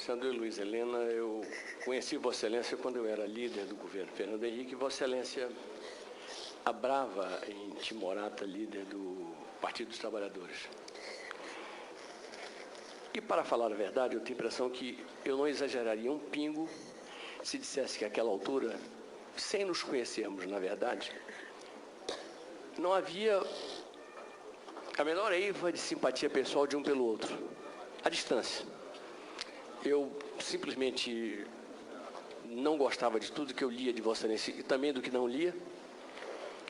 Senador Luiz Helena, eu conheci Vossa Excelência quando eu era líder do governo Fernando Henrique, e Vossa Excelência, a brava e intimorata líder do Partido dos Trabalhadores. E, para falar a verdade, eu tenho a impressão que eu não exageraria um pingo se dissesse que, àquela altura, sem nos conhecermos, na verdade, não havia a menor eiva de simpatia pessoal de um pelo outro, à distância. Eu simplesmente não gostava de tudo que eu lia de Vossa Excelência e também do que não lia,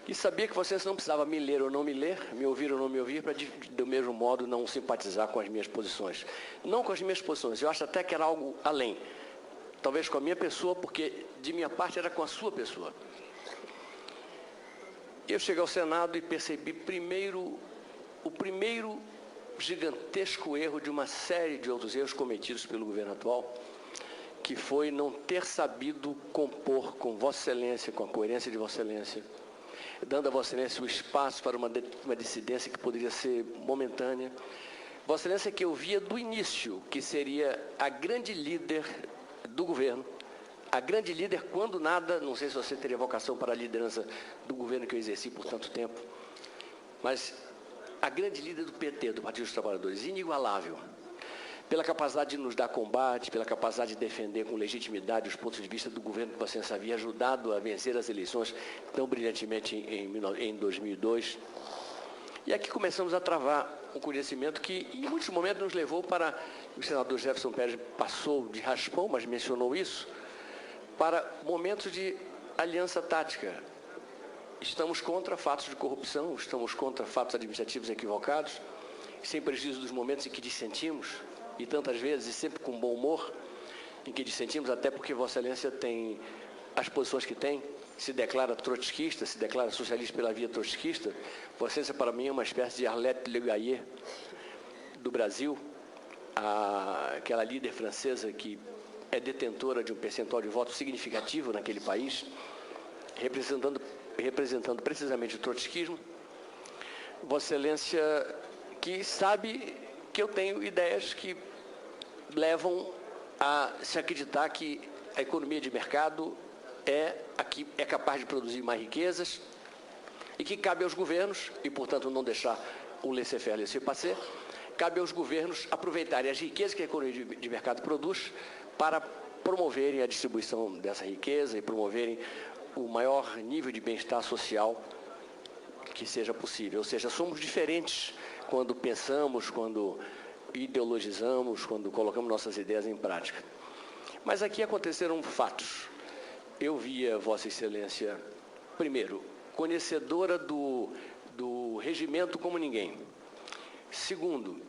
e sabia que Vossa Excelência não precisava me ler ou não me ler, me ouvir ou não me ouvir, para, do mesmo modo, não simpatizar com as minhas posições. Não com as minhas posições, eu acho até que era algo além. Talvez com a minha pessoa, porque de minha parte era com a sua pessoa. Eu cheguei ao Senado e percebi o primeiro gigantesco erro de uma série de outros erros cometidos pelo governo atual, que foi não ter sabido compor com Vossa Excelência, com a coerência de Vossa Excelência, dando a Vossa Excelência o espaço para uma dissidência que poderia ser momentânea. Vossa Excelência, que eu via do início que seria a grande líder do governo, a grande líder quando nada, não sei se você teria vocação para a liderança do governo que eu exerci por tanto tempo, mas a grande líder do PT, do Partido dos Trabalhadores, inigualável, pela capacidade de nos dar combate, pela capacidade de defender com legitimidade os pontos de vista do governo que Vossa Excelência havia ajudado a vencer as eleições tão brilhantemente em 2002. E aqui começamos a travar um conhecimento que, em muitos momentos, nos levou para, o senador Jefferson Pérez passou de raspão, mas mencionou isso, para momentos de aliança tática. Estamos contra fatos de corrupção, estamos contra fatos administrativos equivocados, sem prejuízo dos momentos em que dissentimos, e tantas vezes, e sempre com bom humor, em que dissentimos, até porque Vossa Excelência tem as posições que tem, se declara trotskista, se declara socialista pela via trotskista. Vossa Excelência, para mim, é uma espécie de Arlette Le Gallais do Brasil, aquela líder francesa que é detentora de um percentual de voto significativo naquele país, representando precisamente o trotskismo. Vossa Excelência, que sabe que eu tenho ideias que levam a se acreditar que a economia de mercado é capaz de produzir mais riquezas e que cabe aos governos, e portanto não deixar o laissez-faire, laissez-passer, cabe aos governos aproveitarem as riquezas que a economia de mercado produz para promoverem a distribuição dessa riqueza e promoverem o maior nível de bem-estar social que seja possível. Ou seja, somos diferentes quando pensamos, quando ideologizamos, quando colocamos nossas ideias em prática. Mas aqui aconteceram fatos. Eu via Vossa Excelência, primeiro, conhecedora do regimento como ninguém. Segundo,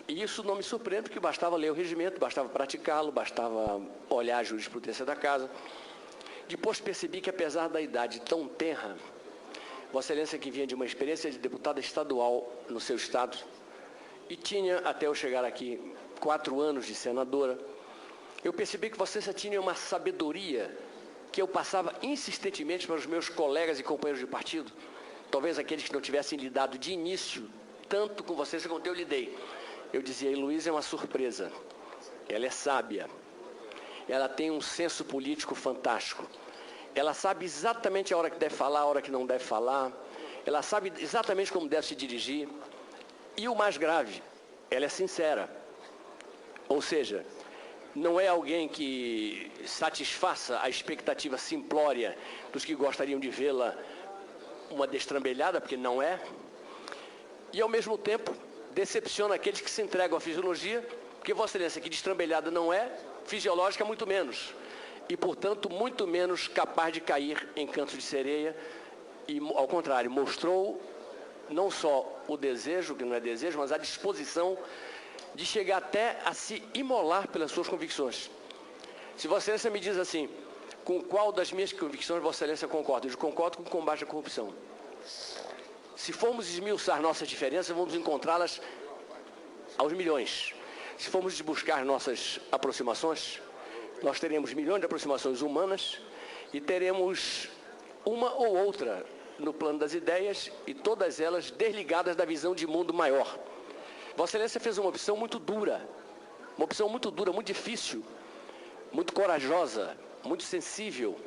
e isso não me surpreende, porque bastava ler o regimento, bastava praticá-lo, bastava olhar a jurisprudência da casa. Depois percebi que, apesar da idade tão tenra, Vossa Excelência, que vinha de uma experiência de deputada estadual no seu estado, e tinha, até eu chegar aqui, 4 anos de senadora, eu percebi que Vossa Excelência tinha uma sabedoria que eu passava insistentemente para os meus colegas e companheiros de partido, talvez aqueles que não tivessem lidado de início tanto com Vossa Excelência quanto eu lidei. Eu dizia, Heloísa é uma surpresa, ela é sábia, ela tem um senso político fantástico, ela sabe exatamente a hora que deve falar, a hora que não deve falar, ela sabe exatamente como deve se dirigir, e o mais grave, ela é sincera, ou seja, não é alguém que satisfaça a expectativa simplória dos que gostariam de vê-la uma destrambelhada, porque não é, e ao mesmo tempo decepciona aqueles que se entregam à fisiologia, porque Vossa Excelência, que destrambelhada não é, fisiológica muito menos, e portanto muito menos capaz de cair em cantos de sereia, e ao contrário, mostrou não só o desejo, que não é desejo, mas a disposição de chegar até a se imolar pelas suas convicções. Se Vossa Excelência me diz assim, com qual das minhas convicções Vossa Excelência concorda? Eu concordo com o combate à corrupção. Se formos esmiuçar nossas diferenças, vamos encontrá-las aos milhões. Se formos buscar nossas aproximações, nós teremos milhões de aproximações humanas e teremos uma ou outra no plano das ideias e todas elas desligadas da visão de mundo maior. Vossa Excelência fez uma opção muito dura uma opção muito dura, muito difícil, muito corajosa, muito sensível.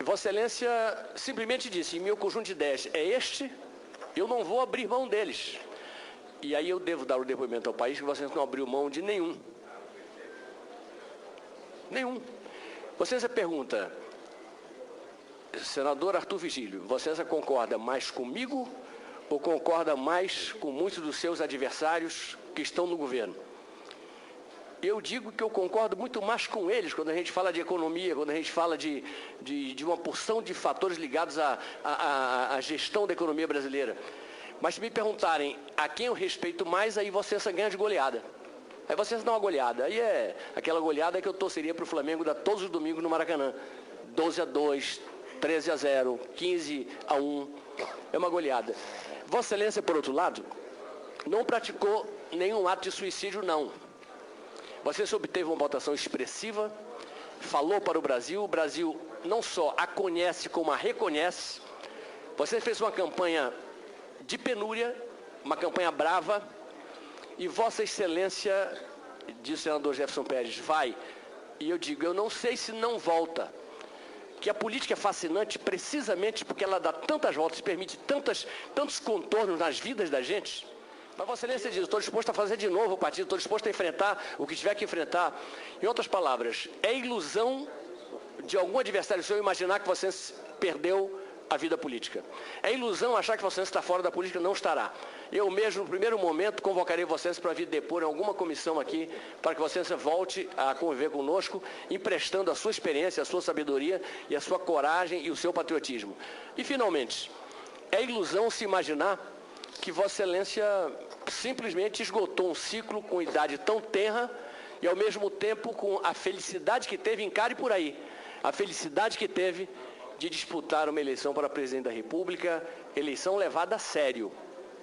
Vossa Excelência simplesmente disse, meu conjunto de ideias é este, eu não vou abrir mão deles. E aí eu devo dar o depoimento ao país que Vossa Excelência não abriu mão de nenhum. Nenhum. Vossa Excelência pergunta, senador Arthur Vigílio, Vossa Excelência concorda mais comigo ou concorda mais com muitos dos seus adversários que estão no governo? Eu digo que eu concordo muito mais com eles quando a gente fala de economia, quando a gente fala de uma porção de fatores ligados à gestão da economia brasileira. Mas se me perguntarem a quem eu respeito mais, aí Vossa Excelência ganha de goleada. Aí Vossa Excelência dá uma goleada. Aí é aquela goleada que eu torceria para o Flamengo dar todos os domingos no Maracanã. 12-2, 13-0, 15-1. É uma goleada. Vossa Excelência, por outro lado, não praticou nenhum ato de suicídio, não. Vossa Excelência obteve uma votação expressiva, falou para o Brasil não só a conhece, como a reconhece. Vossa Excelência fez uma campanha de penúria, uma campanha brava, e Vossa Excelência, diz o senador Jefferson Pérez, vai, e eu digo, eu não sei se não volta, que a política é fascinante precisamente porque ela dá tantas voltas, permite tantos contornos nas vidas da gente. Mas Vossa Excelência diz, estou disposto a fazer de novo o partido, estou disposto a enfrentar o que tiver que enfrentar. Em outras palavras, é ilusão de algum adversário seu imaginar que Vossa Excelência perdeu a vida política. É ilusão achar que Vossa Excelência está fora da política, não estará. Eu mesmo, no primeiro momento, convocarei Vossa Excelência para vir depor em alguma comissão aqui, para que Vossa Excelência volte a conviver conosco, emprestando a sua experiência, a sua sabedoria e a sua coragem e o seu patriotismo. E, finalmente, é ilusão se imaginar que Vossa Excelência simplesmente esgotou um ciclo com idade tão tenra e, ao mesmo tempo, com a felicidade que teve, encare por aí, a felicidade que teve de disputar uma eleição para presidente da República, eleição levada a sério,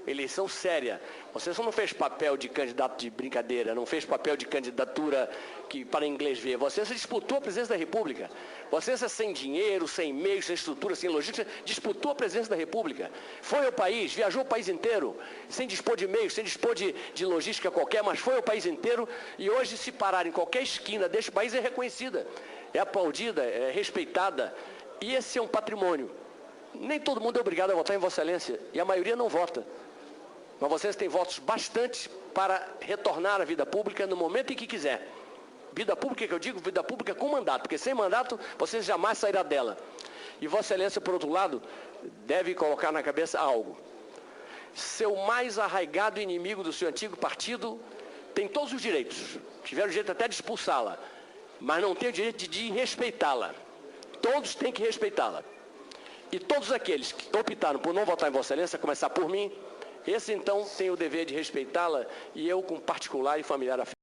eleição séria. Você só não fez papel de candidato de brincadeira, não fez papel de candidatura que para inglês ver. Você disputou a presidência da República. Você sem dinheiro, sem meios, sem estrutura, sem logística, disputou a presidência da República. Foi ao país, viajou o país inteiro, sem dispor de meios, sem dispor de logística qualquer, mas foi ao país inteiro e hoje, se parar em qualquer esquina deste país, é reconhecida, é aplaudida, é respeitada. E esse é um patrimônio. Nem todo mundo é obrigado a votar em Vossa Excelência, e a maioria não vota. Mas Vossa Excelência tem votos bastante para retornar à vida pública no momento em que quiser. Vida pública, que eu digo, vida pública com mandato, porque sem mandato você jamais sairá dela. E Vossa Excelência, por outro lado, deve colocar na cabeça algo. Seu mais arraigado inimigo do seu antigo partido tem todos os direitos. Tiveram o direito até de expulsá-la, mas não tem o direito de respeitá-la. Todos têm que respeitá-la. E todos aqueles que optaram por não votar em Vossa Excelência, a começar por mim, esse então tem o dever de respeitá-la e eu com particular e familiar afeto.